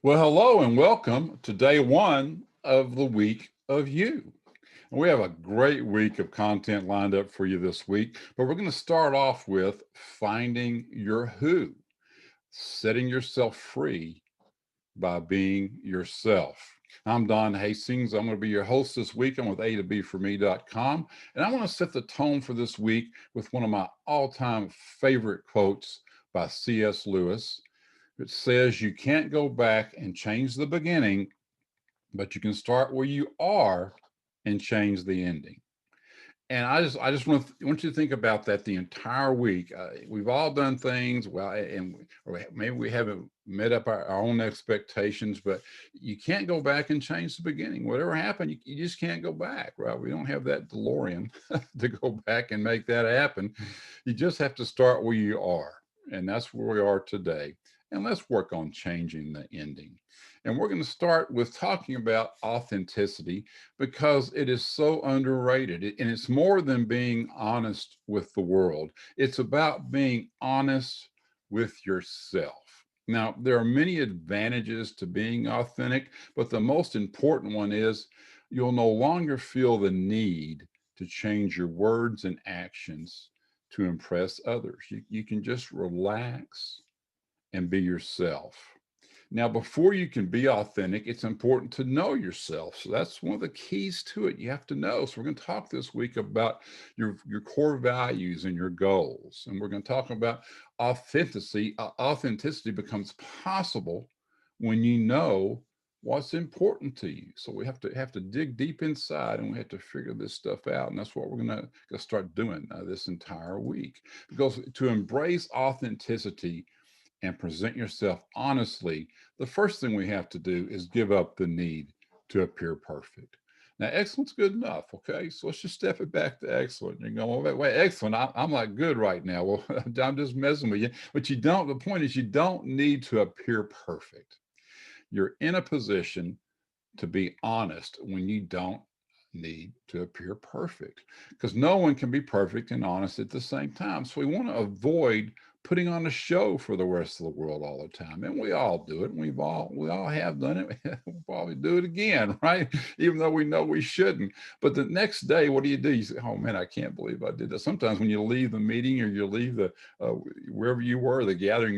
Well, hello and welcome to day one of the week of you. And we have a great week of content lined up for you this week, but we're going to start off with finding your who, setting yourself free by being yourself. I'm Don Hastings. I'm going to be your host this week. I'm with A2B4me.com, and I want to set the tone for this week with one of my all-time favorite quotes by C.S. Lewis. It says, you can't go back and change the beginning, but you can start where you are and change the ending. And I just want you to think about that the entire week. We've all done things well, or maybe we haven't met up our own expectations, but you can't go back and change the beginning. Whatever happened, you just can't go back, right? We don't have that DeLorean to go back and make that happen. You just have to start where you are, and that's where we are today. And let's work on changing the ending. And we're going to start with talking about authenticity because it is so underrated. And it's more than being honest with the world, it's about being honest with yourself. Now, there are many advantages to being authentic, but the most important one is you'll no longer feel the need to change your words and actions to impress others. You can just relax and be yourself. Now, before you can be authentic, it's important to know yourself. So that's one of the keys to it. You have to know. So we're going to talk this week about your core values and your goals. And we're going to talk about authenticity. Authenticity becomes possible when you know what's important to you. So we have to dig deep inside and we have to figure this stuff out. And that's what we're going to start doing this entire week. Because to embrace authenticity and present yourself honestly, the first thing we have to do is give up the need to appear perfect. Now, excellent's good enough, okay? So let's just step it back to excellent. You're going, well, wait, excellent, I'm not good right now. Well, I'm just messing with you. But the point is, you don't need to appear perfect. You're in a position to be honest when you don't need to appear perfect because no one can be perfect and honest at the same time. So we want to avoid putting on a show for the rest of the world all the time. And we all do it. We all have done it. We'll probably do it again, right? Even though we know we shouldn't. But the next day, what do? You say, oh man, I can't believe I did that. Sometimes when you leave the meeting or you leave the wherever you were, the gathering,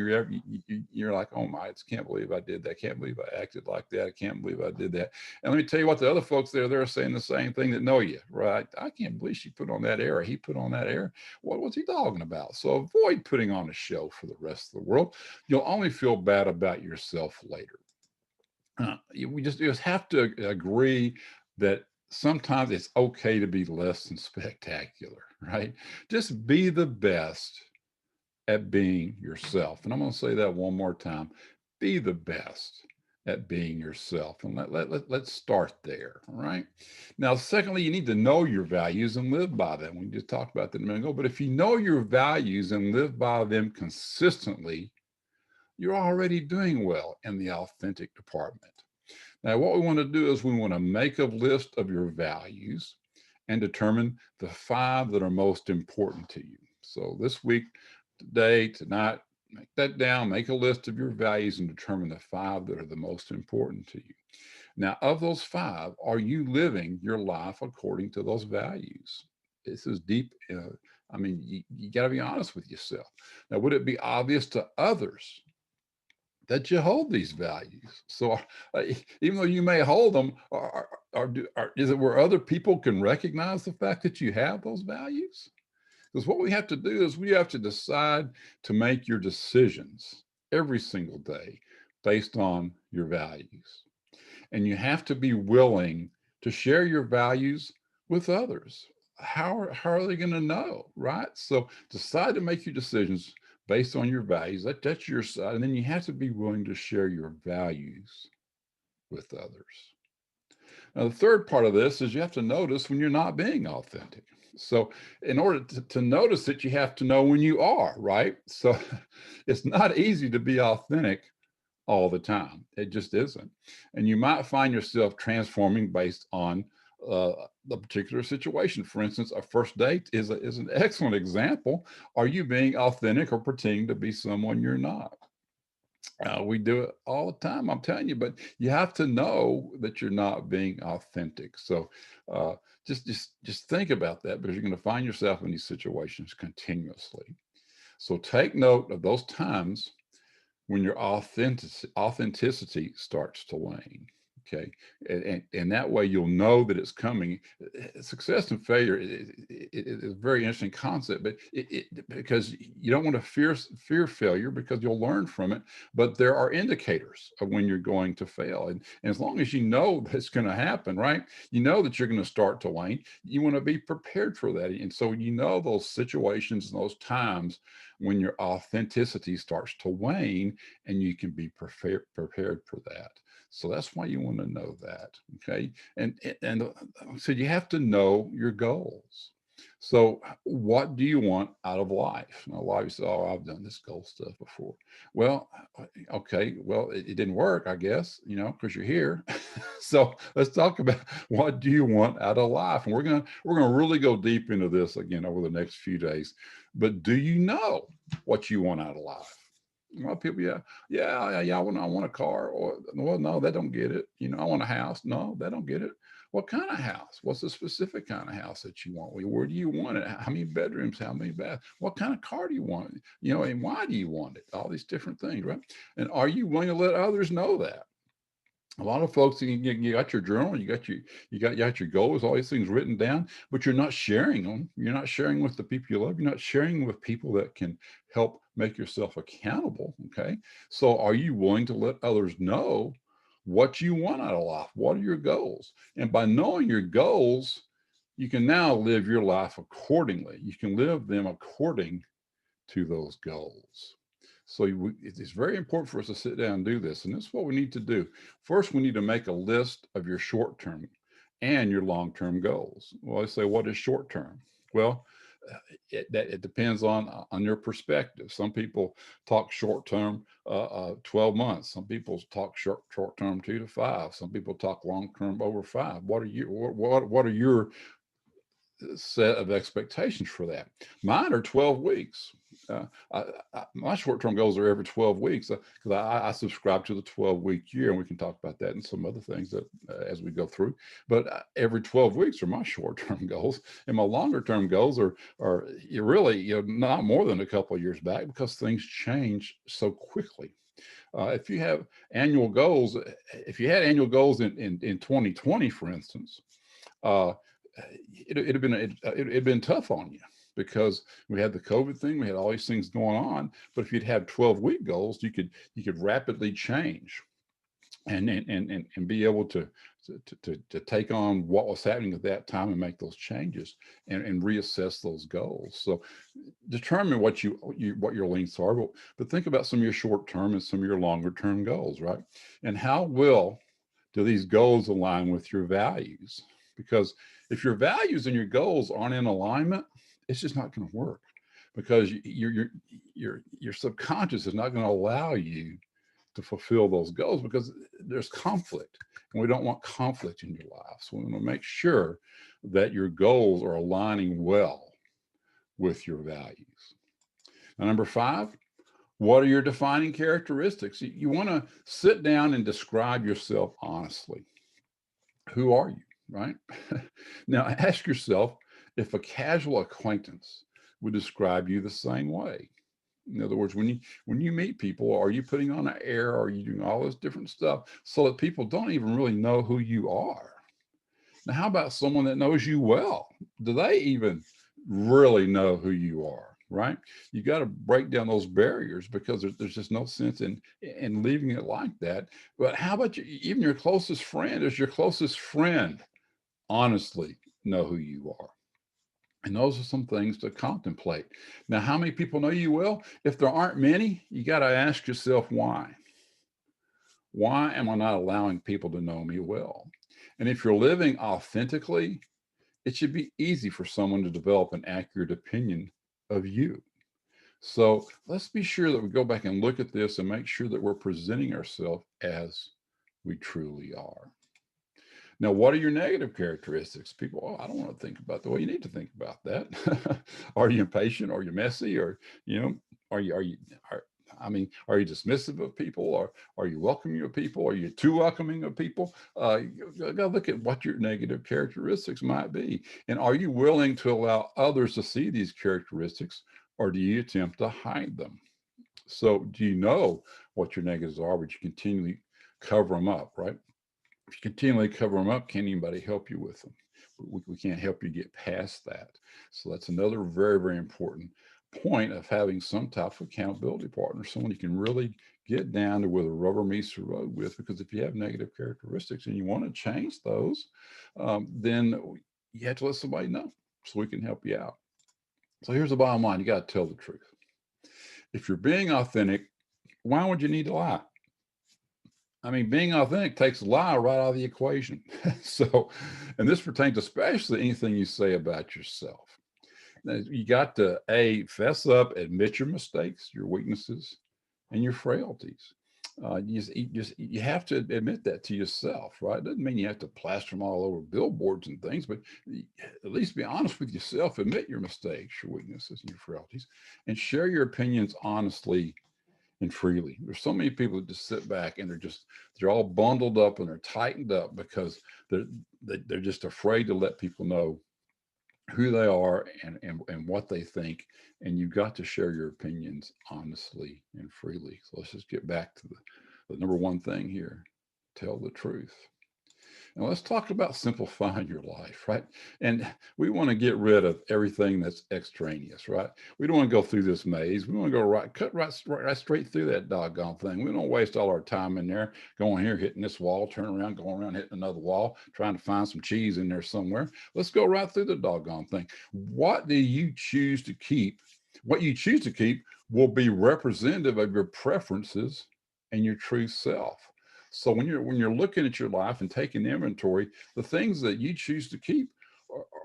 you're like, oh my, I just can't believe I did that. I can't believe I acted like that. I can't believe I did that. And let me tell you what, the other folks there, they're saying the same thing that know you, right? I can't believe she put on that air. He put on that air. What was he talking about? So avoid putting on a show for the rest of the world. You'll only feel bad about yourself later. We just have to agree that sometimes it's okay to be less than spectacular, right? Just be the best at being yourself. And I'm going to say that one more time. Be the best at being yourself. And let's start there. All right. Now, secondly, you need to know your values and live by them. We just talked about that a minute ago. But if you know your values and live by them consistently, you're already doing well in the authentic department. Now, what we want to do is we want to make a list of your values and determine the 5 that are most important to you. So this week, today, tonight, make that down, make a list of your values and determine the 5 that are the most important to you. Now, of those 5, are you living your life according to those values? This is deep. I mean, you got to be honest with yourself. Now, would it be obvious to others that you hold these values? So even though you may hold them, is it where other people can recognize the fact that you have those values? Because what we have to do is we have to decide to make your decisions every single day based on your values. And you have to be willing to share your values with others. How are they going to know, right? So decide to make your decisions based on your values. That's your side. And then you have to be willing to share your values with others. Now, the third part of this is you have to notice when you're not being authentic. So, in order to notice it, you have to know when you are, right? So, it's not easy to be authentic all the time. It just isn't. And you might find yourself transforming based on the particular situation. For instance, a first date is an excellent example. Are you being authentic or pretending to be someone you're not? We do it all the time, I'm telling you, but you have to know that you're not being authentic. So uh, just think about that, because you're going to find yourself in these situations continuously. So take note of those times when your authenticity starts to wane. Okay. And that way you'll know that it's coming. Success and failure is a very interesting concept, but because you don't want to fear failure, because you'll learn from it. But there are indicators of when you're going to fail. And as long as you know that's going to happen, right? You know that you're going to start to wane. You want to be prepared for that. And so you know those situations and those times when your authenticity starts to wane, and you can be prepared for that. So that's why you want to know that. Okay. And so you have to know your goals. So what do you want out of life? Now, a lot of you say, oh, I've done this goal stuff before. Well, okay, well, it didn't work, I guess, because you're here. So let's talk about, what do you want out of life? And we're gonna really go deep into this again over the next few days. But do you know what you want out of life? A lot of people, yeah, I want a car. Or, well, no, they don't get it. I want a house. No, they don't get it. What kind of house? What's the specific kind of house that you want? Where do you want it? How many bedrooms? How many baths? What kind of car do you want? And why do you want it? All these different things, right? And are you willing to let others know that? A lot of folks, you got your journal, you got your goals, all these things written down, but you're not sharing them. You're not sharing with the people you love. You're not sharing with people that can help make yourself accountable. Okay. So are you willing to let others know what you want out of life? What are your goals? And by knowing your goals, you can now live your life accordingly. You can live them according to those goals. So it's very important for us to sit down and do this. And this is what we need to do. First, we need to make a list of your short-term and your long-term goals. Well, I say, what is short-term? Well, it depends on your perspective. Some people talk short-term, 12 months. Some people talk short-term 2 to 5. Some people talk long-term over 5. What are your set of expectations for that? Mine are 12 weeks. My short-term goals are every 12 weeks, because I subscribe to the 12-week year, and we can talk about that and some other things that as we go through. But every 12 weeks are my short-term goals, and my longer-term goals are really not more than a couple of years back, because things change so quickly. If you have annual goals, if you had annual goals in 2020, for instance, uh, it'd been tough on you, because we had the COVID thing, we had all these things going on. But if you'd had 12-week goals, you could rapidly change and be able to take on what was happening at that time and make those changes and reassess those goals. So determine what your lengths are, but think about some of your short term and some of your longer term goals, right? And how well do these goals align with your values? Because if your values and your goals aren't in alignment, it's just not going to work, because your subconscious is not going to allow you to fulfill those goals, because there's conflict, and we don't want conflict in your life. So we want to make sure that your goals are aligning well with your values. Now, number 5, what are your defining characteristics? You want to sit down and describe yourself honestly. Who are you, right? Now ask yourself if a casual acquaintance would describe you the same way. In other words, when you meet people, are you putting on an air? Are you doing all this different stuff so that people don't even really know who you are? Now, how about someone that knows you well? Do they even really know who you are? Right? You got to break down those barriers, because there's just no sense in leaving it like that. But how about even your closest friend? Does your closest friend honestly know who you are? And those are some things to contemplate. Now, how many people know you well? If there aren't many, you got to ask yourself why. Why am I not allowing people to know me well? And if you're living authentically, it should be easy for someone to develop an accurate opinion of you. So let's be sure that we go back and look at this and make sure that we're presenting ourselves as we truly are. Now, what are your negative characteristics? People, I don't want to think about that. Well, you need to think about that. Are you impatient? Are you messy? Or, are you, I mean, are you dismissive of people, or are you welcoming of people? Are you too welcoming of people? You got to look at what your negative characteristics might be. And are you willing to allow others to see these characteristics, or do you attempt to hide them? So do you know what your negatives are, but you continually cover them up, right? If you continually cover them up, can anybody help you with them? We can't help you get past that. So that's another very, very important point of having some type of accountability partner, someone you can really get down to where the rubber meets the road with. Because if you have negative characteristics and you want to change those, then you have to let somebody know so we can help you out. So here's the bottom line. You got to tell the truth. If you're being authentic, why would you need to lie? I mean, being authentic takes a lie right out of the equation. So, and this pertains especially to anything you say about yourself. Now, you got to fess up, admit your mistakes, your weaknesses, and your frailties. You have to admit that to yourself, right? It doesn't mean you have to plaster them all over billboards and things, but at least be honest with yourself. Admit your mistakes, your weaknesses, and your frailties, and share your opinions honestly and freely. There's so many people that just sit back and they're all bundled up and they're tightened up because they're just afraid to let people know who they are and what they think. And you've got to share your opinions honestly and freely. So let's just get back to the number one thing here: tell the truth. And let's talk about simplifying your life, right? And we want to get rid of everything that's extraneous, right? We don't want to go through this maze. We want to go cut right straight through that doggone thing. We don't waste all our time in there going here, hitting this wall, turn around, going around, hitting another wall, trying to find some cheese in there somewhere. Let's go right through the doggone thing. What do you choose to keep? What you choose to keep will be representative of your preferences and your true self. So when you're looking at your life and taking inventory, the things that you choose to keep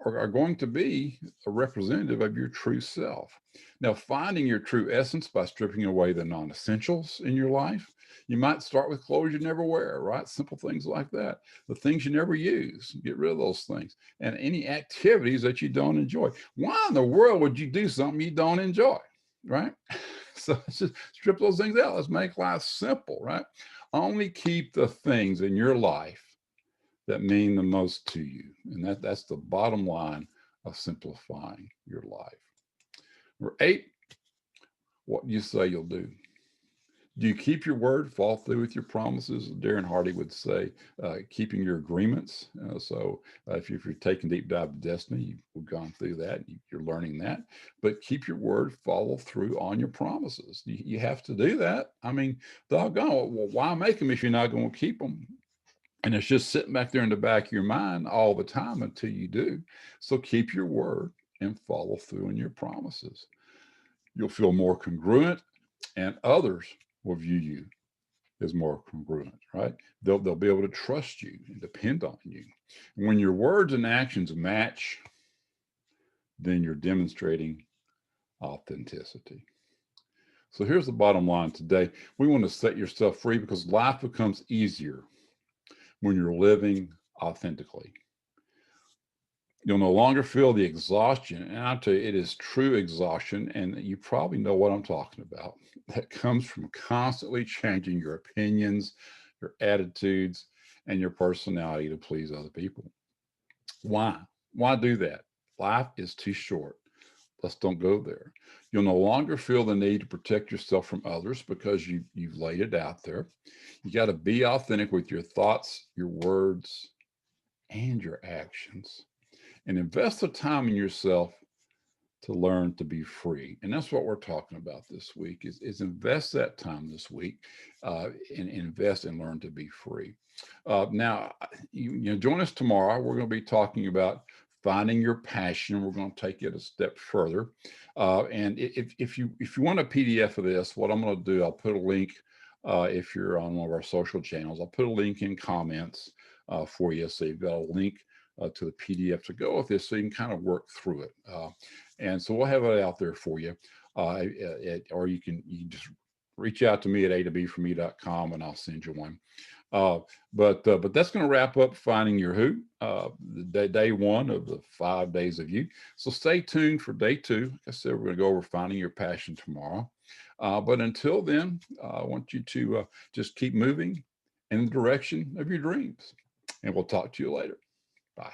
are going to be a representative of your true self. Now, finding your true essence by stripping away the non-essentials in your life. You might start with clothes you never wear, right? Simple things like that. The things you never use, get rid of those things. And any activities that you don't enjoy. Why in the world would you do something you don't enjoy, right? So let's just strip those things out. Let's make life simple, right? Only keep the things in your life that mean the most to you. And that's the bottom line of simplifying your life. Number 8, what you say you'll do. Do you keep your word, follow through with your promises? Darren Hardy would say, keeping your agreements. If you're taking Deep Dive to Destiny, you've gone through that, you're learning that. But keep your word, follow through on your promises. You have to do that. I mean, doggone, well, why make them if you're not going to keep them? And it's just sitting back there in the back of your mind all the time until you do. So keep your word and follow through on your promises. You'll feel more congruent, and others will view you as more congruent, right? They'll be able to trust you and depend on you. And when your words and actions match, then you're demonstrating authenticity. So here's the bottom line today. We want to set yourself free because life becomes easier when you're living authentically. You'll no longer feel the exhaustion. And I'll tell you, it is true exhaustion. And you probably know what I'm talking about. That comes from constantly changing your opinions, your attitudes, and your personality to please other people. Why? Why do that? Life is too short. Let's don't go there. You'll no longer feel the need to protect yourself from others because you've laid it out there. You got to be authentic with your thoughts, your words, and your actions. And invest the time in yourself to learn to be free. And that's what we're talking about this week is invest that time this week and invest and learn to be free. Now, join us tomorrow. We're going to be talking about finding your passion. We're going to take it a step further. And if you want a PDF of this, what I'm going to do, I'll put a link if you're on one of our social channels. I'll put a link in comments for you. So you've got a link to the PDF to go with this so you can kind of work through it. And so we'll have it out there for you. Or you can just reach out to me at a2bforme.com and I'll send you one. But that's going to wrap up Finding Your Who, day 1 of the 5 days of you. So stay tuned for day 2. Like I said, we're going to go over finding your passion tomorrow. But until then, I want you to just keep moving in the direction of your dreams. And we'll talk to you later. Bye.